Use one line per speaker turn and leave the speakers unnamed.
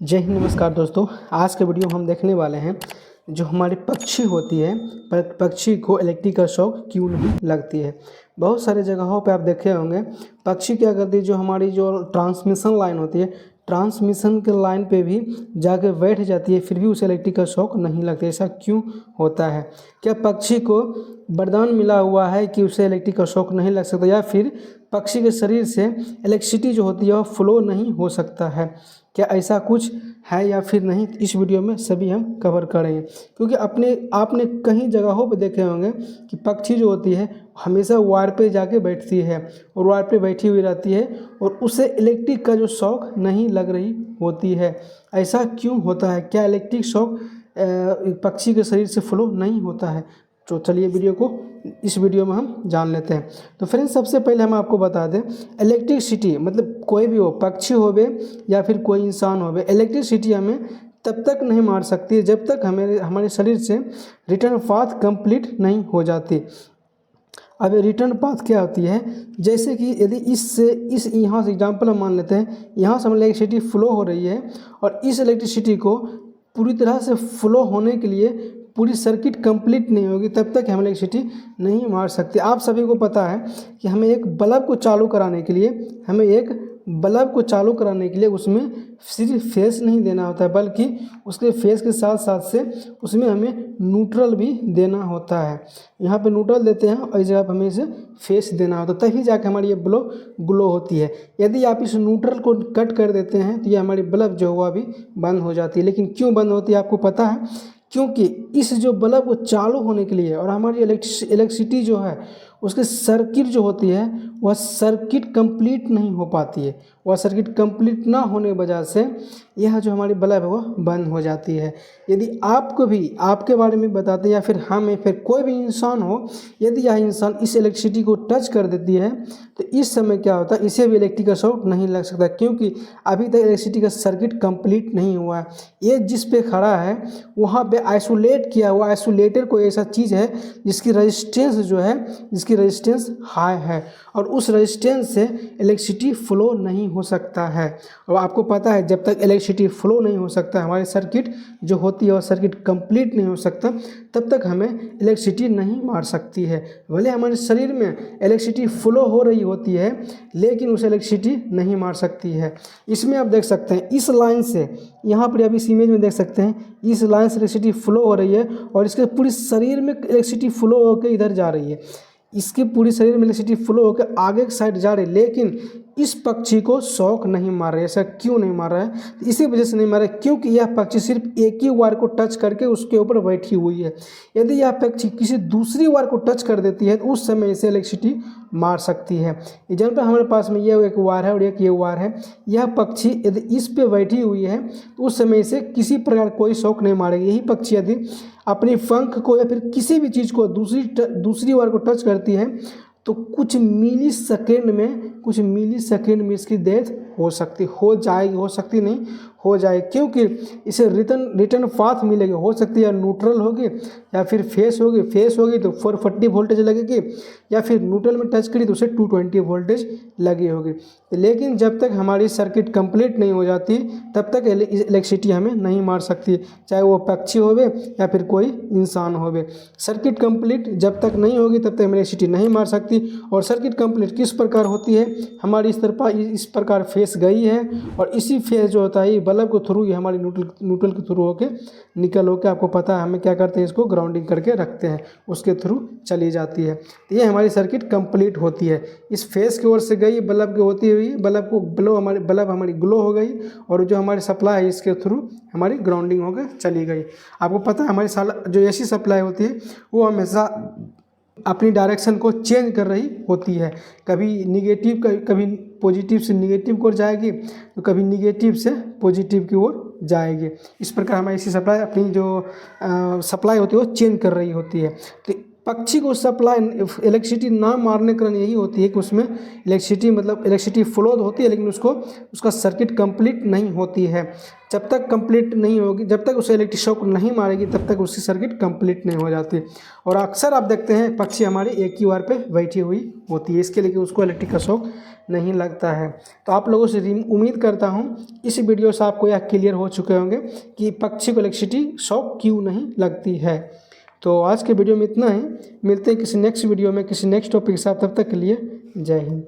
जय हिंद, नमस्कार दोस्तों। आज के वीडियो में हम देखने वाले हैं जो हमारी पक्षी होती है, पक्षी को इलेक्ट्रिक का शॉक क्यों नहीं लगती है। बहुत सारे जगहों पे आप देखे होंगे पक्षी क्या करती है, जो हमारी जो ट्रांसमिशन लाइन होती है, ट्रांसमिशन के लाइन पे भी जाके बैठ जाती है, फिर भी उसे इलेक्ट्रिक का शॉक नहीं लगता। ऐसा क्यों होता है? क्या पक्षी को वरदान मिला हुआ है कि उसे इलेक्ट्रिक का शॉक नहीं लग सकता, या फिर पक्षी के शरीर से इलेक्ट्रिसिटी जो होती है वह फ्लो नहीं हो सकता है? क्या ऐसा कुछ है या फिर नहीं? इस वीडियो में सभी हम कवर करेंगे, क्योंकि आपने कई जगहों पर देखे होंगे कि पक्षी जो होती है हमेशा वायर पे जाके बैठती है और वायर पे बैठी हुई रहती है और उसे इलेक्ट्रिक का जो शॉक नहीं लग रही होती है। ऐसा क्यों होता है? क्या इलेक्ट्रिक शॉक पक्षी के शरीर से फ्लो नहीं होता है? तो चलिए इस वीडियो में हम जान लेते हैं। तो फ्रेंड्स, सबसे पहले हम आपको बता दें, इलेक्ट्रिसिटी मतलब कोई भी हो, पक्षी होवे या फिर कोई इंसान होवे, इलेक्ट्रिसिटी हमें तब तक नहीं मार सकती है जब तक हमारे शरीर से रिटर्न पाथ कंप्लीट नहीं हो जाती। अब रिटर्न पाथ क्या होती है? जैसे कि यदि इस यहाँ से एग्जांपल हम मान लेते हैं, यहाँ से हमें इलेक्ट्रिसिटी फ्लो हो रही है और इस इलेक्ट्रिसिटी को पूरी तरह से फ्लो होने के लिए पूरी सर्किट कंप्लीट नहीं होगी, तब तक हम इलेक्ट्रिसिटी नहीं मार सकते। आप सभी को पता है कि हमें एक बल्ब को चालू कराने के लिए उसमें सिर्फ फेस नहीं देना होता है, बल्कि उसके फेस के साथ साथ से उसमें हमें न्यूट्रल भी देना होता है। यहाँ पे न्यूट्रल देते हैं और इस जगह पर हमें इसे फेस देना होता है, तभी जाकर हमारी ये ग्लो होती है। यदि आप इस न्यूट्रल को कट कर देते हैं तो ये हमारी बल्ब जो हुआ भी बंद हो जाती है। लेकिन क्यों बंद होती है आपको पता है? क्योंकि इस जो बल्ब को चालू होने के लिए और हमारी इलेक्ट्रिसिटी जो है उसके सर्किट जो होती है वह सर्किट कंप्लीट नहीं हो पाती है। वह सर्किट कंप्लीट ना होने की वजह से यह जो हमारी बल्ब है वह बंद हो जाती है। यदि आपको भी आपके बारे में बताते हैं या फिर हमें फिर कोई भी इंसान हो, यदि यह इंसान इस इलेक्ट्रिसिटी को टच कर देती है तो इस समय क्या होता है, इसे भी इलेक्ट्रिक का शॉक नहीं लग सकता, क्योंकि अभी तक इलेक्ट्रिसिटी का सर्किट कंप्लीट नहीं हुआ है। ये जिस पे खड़ा है वहाँ पे आइसोलेट किया हुआ, आइसोलेटर कोई ऐसा चीज़ है जिसकी रेजिस्टेंस हाई है और उस रेजिस्टेंस से इलेक्ट्रिसिटी फ्लो नहीं हो सकता है। और आपको पता है जब तक इलेक्ट्रिसिटी फ्लो नहीं हो सकता, हमारी सर्किट जो होती है और सर्किट कंप्लीट नहीं हो सकता, तब तक हमें इलेक्ट्रिसिटी नहीं मार सकती है। भले हमारे शरीर में इलेक्ट्रिसिटी फ्लो हो रही होती है लेकिन उसे इलेक्ट्रिसिटी नहीं मार सकती है। इसमें आप देख सकते हैं इस लाइन से, यहाँ पर आप इस इमेज में देख सकते हैं, इस लाइन से इलेक्ट्रिसिटी फ्लो हो रही है और इसके पूरे शरीर में इलेक्ट्रिसिटी फ्लो होकर इधर जा रही है। इसके पूरे शरीर में इलेक्ट्रिसिटी फ्लो होकर आगे की साइड जा रही है, लेकिन इस पक्षी को शॉक नहीं मार रहा है। ऐसा क्यों नहीं मार रहा है? इसी वजह से नहीं मार रहा है क्योंकि यह पक्षी सिर्फ एक ही वायर को टच करके उसके ऊपर बैठी हुई है। यदि यह पक्षी किसी दूसरी वायर को टच कर देती है तो उस समय इसे इलेक्ट्रिसिटी मार सकती है। एग्जाम्पल हमारे पास में यह एक वायर है और एक ये वायर है। यह पक्षी यदि इस पे बैठी हुई है तो उस समय इसे किसी प्रकार कोई शॉक नहीं मारेगी। यही पक्षी यदि अपने पंख को या फिर किसी भी चीज़ को दूसरी वायर को टच करती है तो कुछ मिली सेकेंड में इसकी डेथ हो सकती नहीं हो जाए, क्योंकि इसे रिटर्न पाथ मिलेगी। हो सकती है न्यूट्रल होगी या फिर फेस होगी तो 440 वोल्टेज लगेगी, या फिर न्यूट्रल में टच करी तो उसे 220 वोल्टेज लगी होगी। लेकिन जब तक हमारी सर्किट कंप्लीट नहीं हो जाती तब तक इलेक्ट्रिसिटी हमें नहीं मार सकती, चाहे वो पक्षी होवे या फिर कोई इंसान होवे। सर्किट कंप्लीट जब तक नहीं होगी तब तक हमें इलेक्ट्रिसिटी नहीं मार सकती। और सर्किट कंप्लीट किस प्रकार होती है? हमारी इस प्रकार फेस गई है और इसी फेस जो होता है बल्ब के थ्रू, ये हमारी न्यूट्रल के थ्रू होके निकल होके, आपको पता है हमें क्या करते हैं, इसको ग्राउंडिंग करके रखते हैं, उसके थ्रू चली जाती है। तो ये हमारी सर्किट कंप्लीट होती है। इस फेस की ओर से गई बल्ब की होती हुई बल्ब हमारी ग्लो हो गई और जो हमारी सप्लाई है इसके थ्रू हमारी ग्राउंडिंग होकर चली गई। आपको पता है हमारी जो एसी सप्लाई होती है वो हमेशा अपनी डायरेक्शन को चेंज कर रही होती है, कभी निगेटिव कभी पॉजिटिव से निगेटिव की ओर जाएगी तो कभी निगेटिव से पॉजिटिव की ओर जाएगी। इस प्रकार हमारी एसी सप्लाई अपनी जो सप्लाई होती है वो चेंज कर रही होती है। तो पक्षी को सप्लाई इलेक्ट्रिसिटी ना मारने का कारण यही होती है कि उसमें इलेक्ट्रिसिटी फ्लो होती है, लेकिन उसका सर्किट कंप्लीट नहीं होती है। जब तक कंप्लीट नहीं होगी, जब तक उसे इलेक्ट्रिक शॉक नहीं मारेगी, तब तक उसकी सर्किट कंप्लीट नहीं हो जाती। और अक्सर आप देखते हैं पक्षी हमारी एक ही वायर पे बैठी हुई होती है, इसके लिए कि उसको इलेक्ट्रिक का शॉक नहीं लगता है। तो आप लोगों से उम्मीद करता हूँ इस वीडियो से आपको यह क्लियर हो चुके होंगे कि पक्षी को इलेक्ट्रिसिटी शॉक क्यों नहीं लगती है। तो आज के वीडियो में इतना ही, मिलते हैं किसी नेक्स्ट वीडियो में किसी नेक्स्ट टॉपिक के साथ, तब तक के लिए जय हिंद।